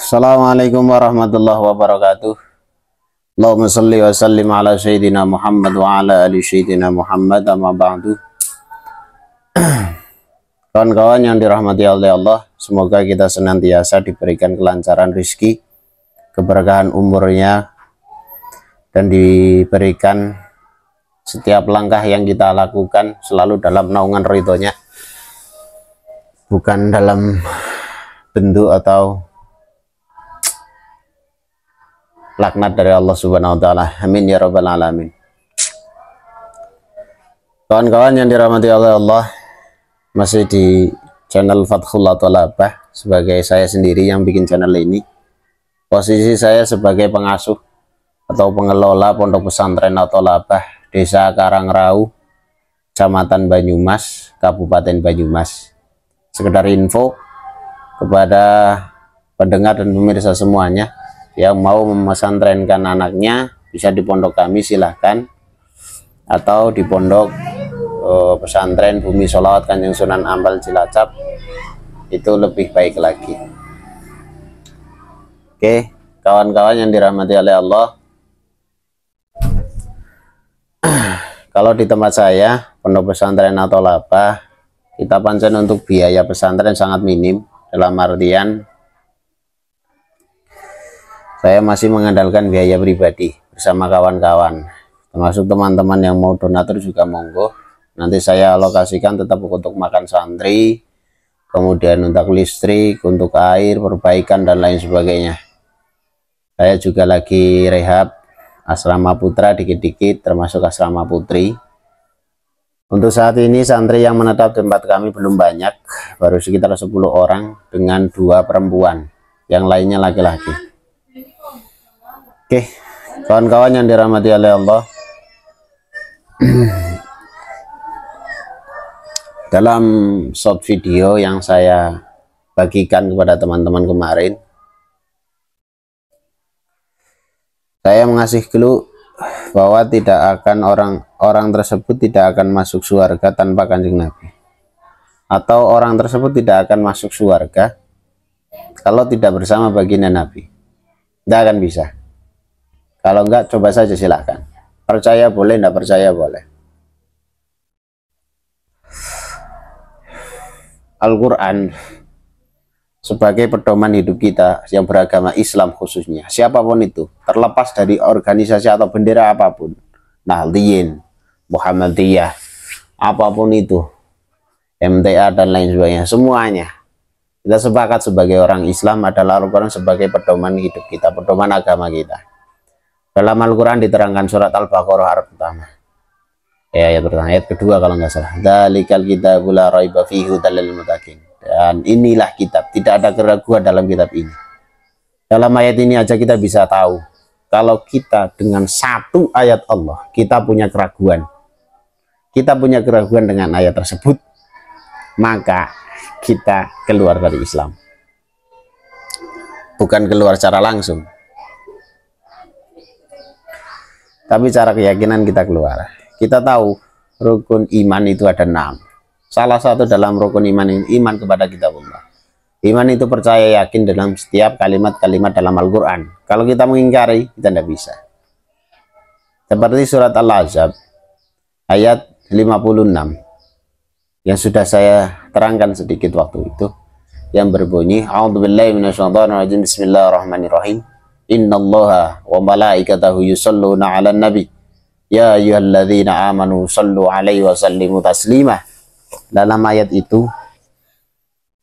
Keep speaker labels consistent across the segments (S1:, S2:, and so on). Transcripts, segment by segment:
S1: Assalamualaikum warahmatullahi wabarakatuh. Allahumma salli wa sallim ala sayyidina Muhammad wa ala ali sayyidina Muhammad, amma ba'du. Kawan-kawan yang dirahmati oleh Allah, semoga kita senantiasa diberikan kelancaran rezeki, keberkahan umurnya, dan diberikan setiap langkah yang kita lakukan selalu dalam naungan ridhonya, bukan dalam bentuk atau laknat dari Allah Subhanahu wa taala. Amin ya rabbal alamin. Kawan-kawan yang dirahmati oleh Allah, masih di channel Fathul Thalabah, sebagai saya sendiri yang bikin channel ini. Posisi saya sebagai pengasuh atau pengelola Pondok Pesantren Thalabah Desa Karangrau, Kecamatan Banyumas, Kabupaten Banyumas. Sekedar info kepada pendengar dan pemirsa semuanya yang mau memesantrenkan anaknya, bisa di pondok kami silahkan, atau di pondok pesantren Bumi Sholawat Kanjeng Sunan Ampel Cilacap, itu lebih baik lagi. Oke, kawan-kawan yang dirahmati oleh Allah, kalau di tempat saya Pondok Pesantren Thalabah, kita pancen untuk biaya pesantren sangat minim, dalam artian saya masih mengandalkan biaya pribadi bersama kawan-kawan, termasuk teman-teman yang mau donatur juga monggo. Nanti saya alokasikan tetap untuk makan santri, kemudian untuk listrik, untuk air, perbaikan, dan lain sebagainya. Saya juga lagi rehab asrama putra dikit-dikit, termasuk asrama putri. Untuk saat ini santri yang menetap di tempat kami belum banyak, baru sekitar 10 orang dengan 2 perempuan, yang lainnya laki-laki. Oke, kawan-kawan yang dirahmati oleh Allah, dalam short video yang saya bagikan kepada teman-teman kemarin, saya mengasih clue bahwa tidak akan orang tersebut tidak akan masuk surga tanpa Kanjeng Nabi, atau orang tersebut tidak akan masuk surga kalau tidak bersama baginda Nabi. Tidak akan bisa. Kalau enggak, coba saja silahkan. Percaya boleh, enggak percaya boleh. Al-Quran sebagai pedoman hidup kita yang beragama Islam khususnya, siapapun itu, terlepas dari organisasi atau bendera apapun, Nahdliyin, Muhammadiyah, apapun itu, MTA dan lain sebagainya, semuanya kita sepakat sebagai orang Islam adalah Al-Quran sebagai pedoman hidup kita, pedoman agama kita. Dalam Al-Quran diterangkan surat Al-Baqarah ayat pertama, ayat pertama, ayat kedua kalau nggak salah, Dzalikal kitabul la raiba fihi hudal lil muttaqin. Dan inilah kitab, tidak ada keraguan dalam kitab ini. Dalam ayat ini aja kita bisa tahu kalau kita dengan satu ayat Allah kita punya keraguan, dengan ayat tersebut, maka kita keluar dari Islam. Bukan keluar secara langsung, tapi cara keyakinan kita keluar. Kita tahu rukun iman itu ada 6. Salah satu dalam rukun iman ini iman kepada kitabullah. Iman itu percaya yakin dalam setiap kalimat-kalimat dalam Al-Quran. Kalau kita mengingkari, kita tidak bisa. Seperti surat Al-Ahzab ayat 56 yang sudah saya terangkan sedikit waktu itu, yang berbunyi, A'udzubillahi minasyaitonirrajim, bismillahirrahmanirrahim, Innallaha wa malaikatahu yusholluna 'alan nabi ya ayyuhalladzina amanu shallu 'alaihi wa sallimu taslima. Dalam ayat itu,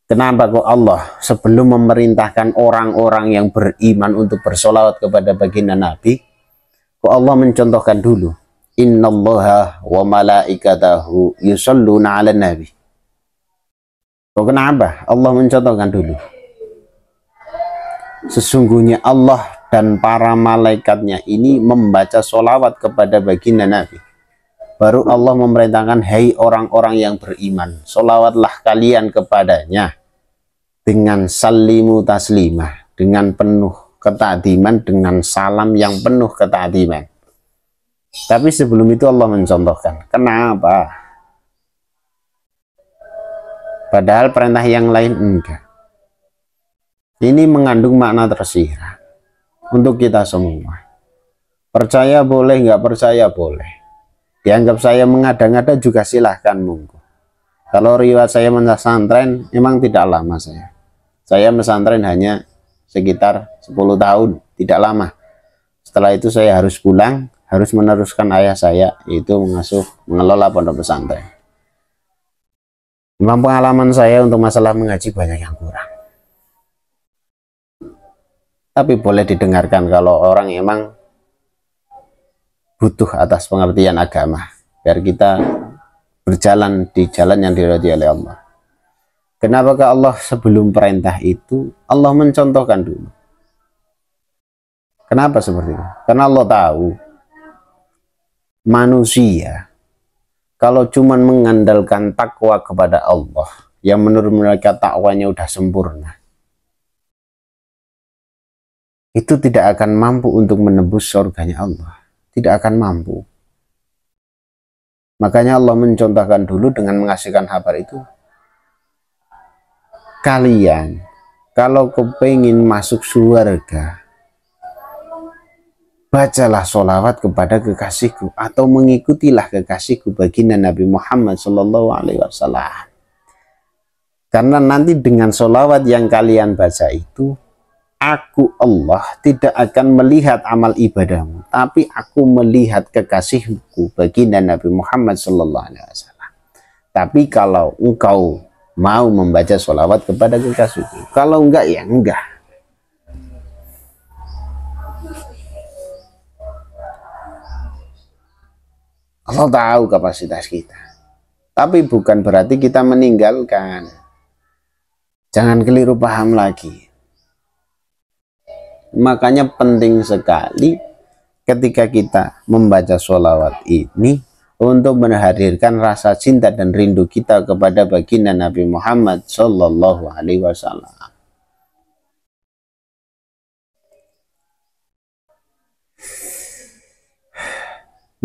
S1: kenapa kok Allah sebelum memerintahkan orang-orang yang beriman untuk bersolawat kepada baginda Nabi, kok Allah mencontohkan dulu, Innallaha wa malaikatahu yusholluna 'alan nabi. Kok kenapa Allah mencontohkan dulu? Sesungguhnya Allah dan para malaikatnya ini membaca sholawat kepada baginda Nabi. Baru Allah memerintahkan, hai orang-orang yang beriman, sholawatlah kalian kepadanya dengan salimu taslimah, dengan penuh ketakdiman, dengan salam yang penuh ketakdiman. Tapi sebelum itu Allah mencontohkan. Kenapa? Padahal perintah yang lain enggak. Ini mengandung makna tersirat untuk kita semua. Percaya boleh, nggak percaya boleh. Dianggap saya mengada-ngada juga silahkan monggo. Kalau riwayat saya pesantren memang tidak lama saya. Saya pesantren hanya sekitar 10 tahun, tidak lama. Setelah itu saya harus pulang, harus meneruskan ayah saya, yaitu mengelola pondok pesantren. Memang pengalaman saya untuk masalah mengaji banyak yang kurang. Tapi boleh didengarkan kalau orang emang butuh atas pengertian agama, biar kita berjalan di jalan yang diridhoi oleh Allah. Kenapakah Allah sebelum perintah itu Allah mencontohkan dulu? Kenapa seperti itu? Karena Allah tahu manusia kalau cuman mengandalkan takwa kepada Allah, yang menurut mereka takwanya udah sempurna, itu tidak akan mampu untuk menebus surganya Allah. Tidak akan mampu. Makanya Allah mencontohkan dulu dengan mengasihkan kabar itu. Kalian kalau kepingin masuk surga, bacalah sholawat kepada kekasihku, atau mengikutilah kekasihku baginda Nabi Muhammad SAW. Karena nanti dengan sholawat yang kalian baca itu, aku Allah tidak akan melihat amal ibadahmu, tapi aku melihat kekasihku baginda Nabi Muhammad SAW. Tapi kalau engkau mau membaca sholawat kepada kekasihku, kalau enggak ya enggak. Allah tahu kapasitas kita, tapi bukan berarti kita meninggalkan. Jangan keliru paham lagi. Makanya penting sekali ketika kita membaca sholawat ini untuk menghadirkan rasa cinta dan rindu kita kepada baginda Nabi Muhammad Sallallahu Alaihi Wasallam.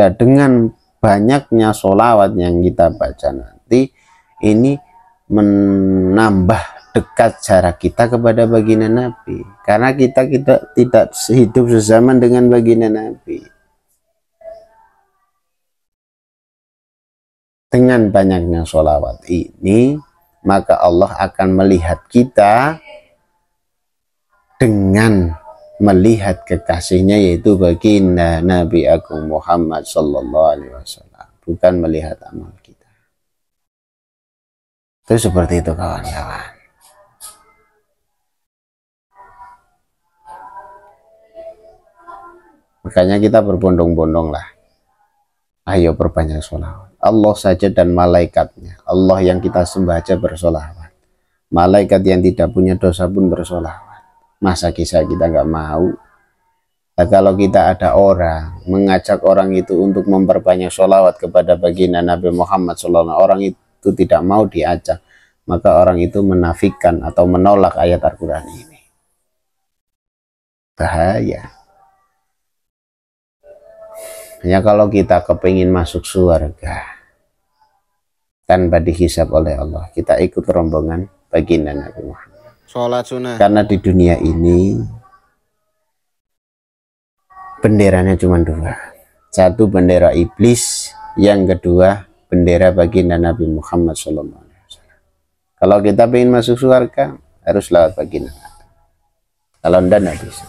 S1: Nah, dengan banyaknya sholawat yang kita baca nanti, ini menambah dekat jarak kita kepada baginda Nabi, karena kita tidak hidup sezaman dengan baginda Nabi. Dengan banyaknya sholawat ini, maka Allah akan melihat kita dengan melihat kekasihnya, yaitu baginda Nabi Agung Muhammad Sallallahu Alaihi Wasallam, bukan melihat amal kita. Itu seperti itu kawan-kawan. Makanya kita berbondong-bondong lah. Ayo perbanyak sholawat. Allah saja dan malaikatnya, Allah yang kita sembah aja bersolawat. Malaikat yang tidak punya dosa pun bersolawat. Masa kisah kita nggak mau? Nah, kalau kita ada orang mengajak orang itu untuk memperbanyak sholawat kepada baginda Nabi Muhammad SAW, orang itu tidak mau diajak, maka orang itu menafikan atau menolak ayat Al-Quran ini. Bahaya. Ya, kalau kita kepingin masuk surga tanpa dihisab oleh Allah, kita ikut rombongan baginda Nabi Muhammad.
S2: Sholat sunnah.
S1: Karena di dunia ini benderanya cuma dua. Satu bendera iblis, yang kedua bendera baginda Nabi Muhammad SAW. Kalau kita ingin masuk surga, harus lewat baginda. Kalau enggak, enggak bisa.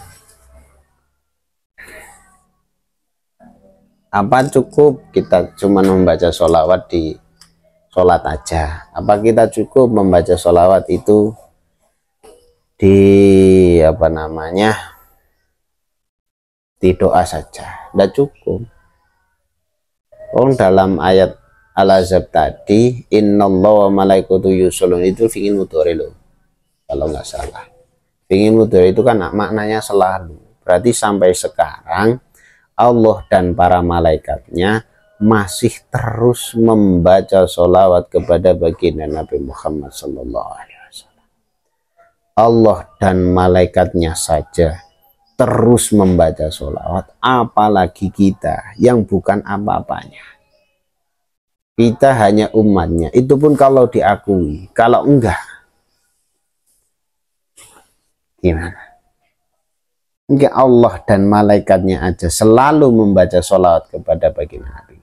S1: Apa cukup kita cuma membaca sholawat di sholat aja? Apa kita cukup membaca sholawat itu di di doa saja? Tidak cukup. Dalam ayat Al-Ahzab tadi, innallaha wa malaikatu yusholluna, itu fi'il mudhari loh, kalau nggak salah. Fi'il mudhari itu kan maknanya selalu, berarti sampai sekarang Allah dan para malaikatnya masih terus membaca sholawat kepada baginda Nabi Muhammad SAW. Allah dan malaikatnya saja terus membaca sholawat, apalagi kita yang bukan apa-apanya. Kita hanya umatnya, itu pun kalau diakui. Kalau enggak, Gimana? Enggak, Allah dan malaikatnya aja selalu membaca sholawat kepada baginda Nabi.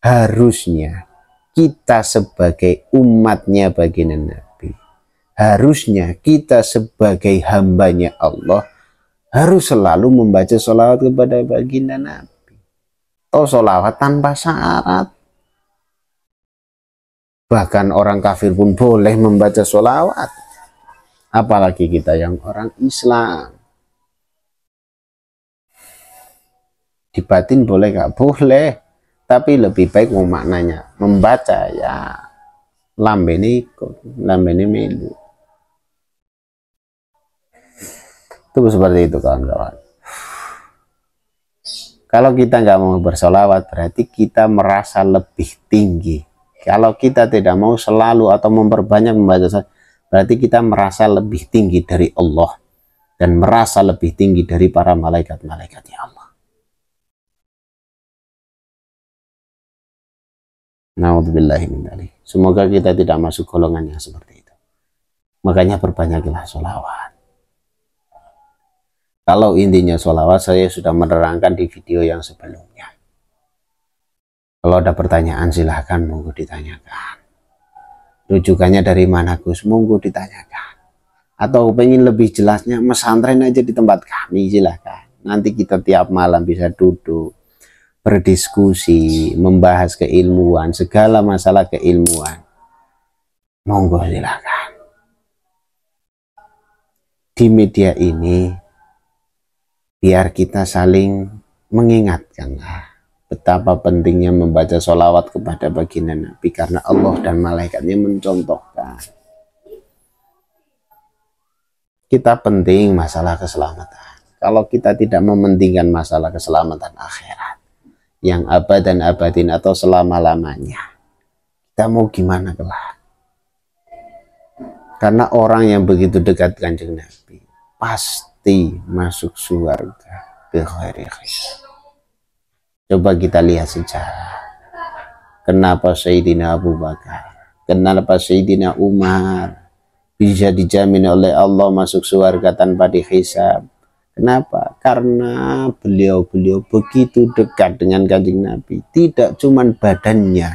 S1: Harusnya kita sebagai umatnya baginda Nabi, harusnya kita sebagai hambanya Allah harus selalu membaca sholawat kepada baginda Nabi. Oh, sholawat tanpa syarat. Bahkan orang kafir pun boleh membaca sholawat. Apalagi kita yang orang Islam. Di batin boleh gak? Boleh. Tapi lebih baik maknanya. Membaca ya lambene ikut, lambene melu. Itu seperti itu kawan-kawan. Kalau kita nggak mau bersolawat berarti kita merasa lebih tinggi. Kalau kita tidak mau selalu atau memperbanyak membaca sholawat, berarti kita merasa lebih tinggi dari Allah dan merasa lebih tinggi dari para malaikat-malaikatnya Allah. Na'udzubillahi min dzalik. Semoga kita tidak masuk golongan yang seperti itu. Makanya perbanyaklah sholawat. Kalau intinya sholawat saya sudah menerangkan di video yang sebelumnya. Kalau ada pertanyaan silahkan monggo ditanyakan. Rujukannya dari mana Gus? Monggo ditanyakan. Atau pengen lebih jelasnya mesantren aja di tempat kami silahkan. Nanti kita tiap malam bisa duduk, berdiskusi, membahas keilmuan, segala masalah keilmuan. Monggo silahkan. Di media ini biar kita saling mengingatkan betapa pentingnya membaca sholawat kepada baginda Nabi, karena Allah dan malaikatnya mencontohkan. Kita penting masalah keselamatan. Kalau kita tidak mementingkan masalah keselamatan akhirat yang abad dan abadin atau selama-lamanya, kita mau gimana kelak? Karena orang yang begitu dekat Kanjeng Nabi pasti masuk surga bighairi hisab. Coba kita lihat sejarah. Kenapa Sayyidina Abu Bakar, kenapa Sayyidina Umar bisa dijamin oleh Allah masuk surga tanpa dihisab? Kenapa? Karena beliau-beliau begitu dekat dengan Kanjeng Nabi. Tidak cuman badannya,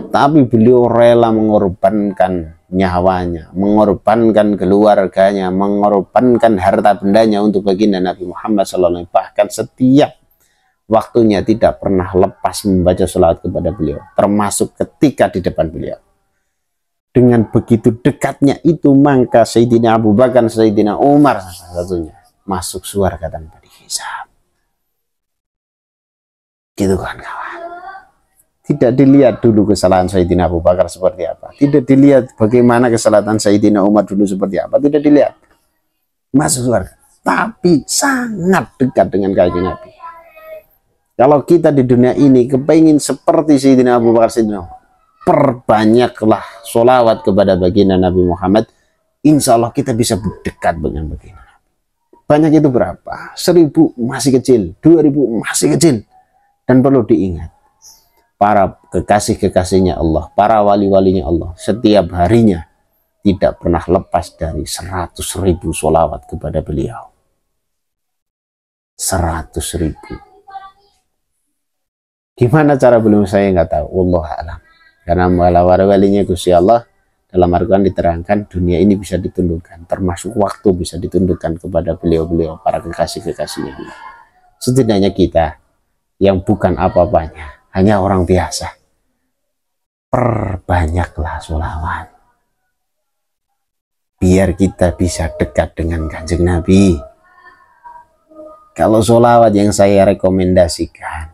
S1: tapi beliau rela mengorbankan nyawanya, mengorbankan keluarganya, mengorbankan harta bendanya untuk baginda Nabi Muhammad SAW. Bahkan setiap waktunya tidak pernah lepas membaca sholawat kepada beliau, termasuk ketika di depan beliau. Dengan begitu dekatnya itu, maka Sayyidina Abu Bakar, Sayyidina Umar salah satunya masuk surga tanpa dihisab. Gitu kan kawan. Tidak dilihat dulu kesalahan Sayyidina Abu Bakar seperti apa, tidak dilihat bagaimana kesalahan Sayyidina Umar dulu seperti apa, tidak dilihat. Masuk surga, tapi sangat dekat dengan Kanjeng Nabi. Kalau kita di dunia ini kepingin seperti Sayyidina Abu Bakar, Sayyidina Umar, perbanyaklah sholawat kepada baginda Nabi Muhammad. Insya Allah kita bisa dekat dengan baginda Nabi. Banyak itu berapa? 1000 masih kecil, 2000 masih kecil. Dan perlu diingat, para kekasih-kekasihnya Allah, para wali-walinya Allah, setiap harinya tidak pernah lepas dari 100.000 sholawat kepada beliau. 100.000. Gimana cara beliau saya nggak tahu, Allah alam. Karena wali-walinya Gusti Allah dalam Al-Quran diterangkan dunia ini bisa ditundukkan, termasuk waktu bisa ditundukkan kepada beliau-beliau, para kekasih-kekasihnya Allah. Setidaknya kita yang bukan apa-apanya, hanya orang biasa, perbanyaklah sholawat biar kita bisa dekat dengan Kanjeng Nabi. Kalau sholawat yang saya rekomendasikan,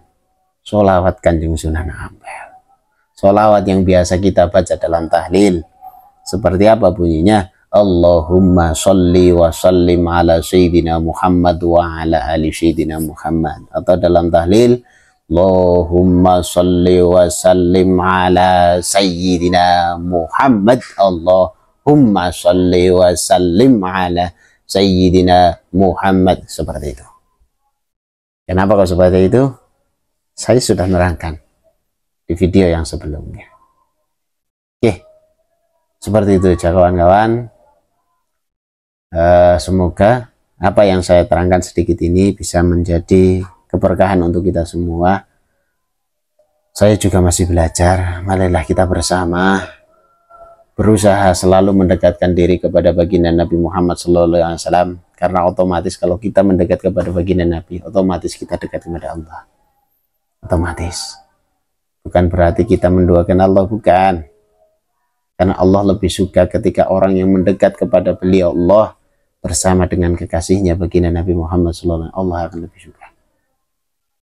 S1: sholawat Kanjeng Sunan Ampel, sholawat yang biasa kita baca dalam tahlil. Seperti apa bunyinya? Allahumma sholli wa sallim ala Sayyidina Muhammad wa ala ali Sayyidina Muhammad. Atau dalam tahlil, Allahumma sholli wa sallim ala Sayyidina Muhammad. Allahumma sholli wa sallim ala Sayyidina Muhammad. Seperti itu. Kenapa kok seperti itu? Saya sudah menerangkan di video yang sebelumnya. Oke, seperti itu kawan-kawan. Semoga apa yang saya terangkan sedikit ini bisa menjadi keberkahan untuk kita semua. Saya juga masih belajar, marilah kita bersama berusaha selalu mendekatkan diri kepada baginda Nabi Muhammad SAW, karena otomatis kalau kita mendekat kepada baginda Nabi, otomatis kita dekat kepada Allah. Otomatis. Bukan berarti kita mendoakan Allah, bukan. Karena Allah lebih suka ketika orang yang mendekat kepada beliau Allah bersama dengan kekasihnya baginda Nabi Muhammad SAW, Allah akan lebih suka.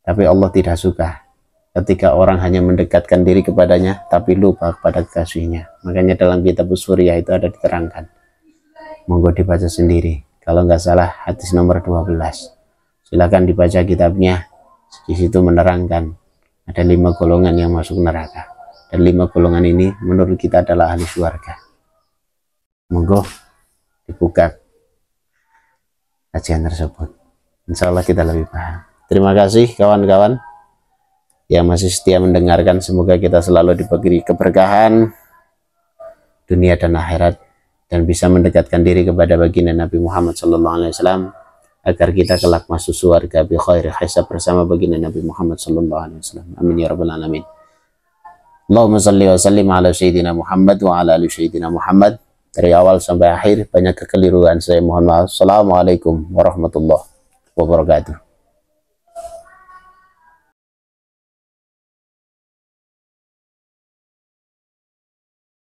S1: Tapi Allah tidak suka ketika orang hanya mendekatkan diri kepadanya tapi lupa kepada kekasihnya. Makanya dalam kitab Surya itu ada diterangkan. Monggo dibaca sendiri. Kalau nggak salah hadis nomor 12. Silakan dibaca kitabnya. Di situ menerangkan ada 5 golongan yang masuk neraka. Dan 5 golongan ini menurut kita adalah ahli surga. Monggo dibuka kajian tersebut. Insya Allah kita lebih paham. Terima kasih kawan-kawan yang masih setia mendengarkan. Semoga kita selalu diberi keberkahan dunia dan akhirat, dan bisa mendekatkan diri kepada baginda Nabi Muhammad SAW, agar kita kelak masuk surga bi khairi hisab bersama baginda Nabi Muhammad SAW. Amin ya rabbal alamin. Allahumma salli wa sallim ala sayyidina Muhammad wa ala ali sayyidina Muhammad. Dari awal sampai akhir banyak kekeliruan, saya mohon maaf. Assalamualaikum warahmatullahi wabarakatuh.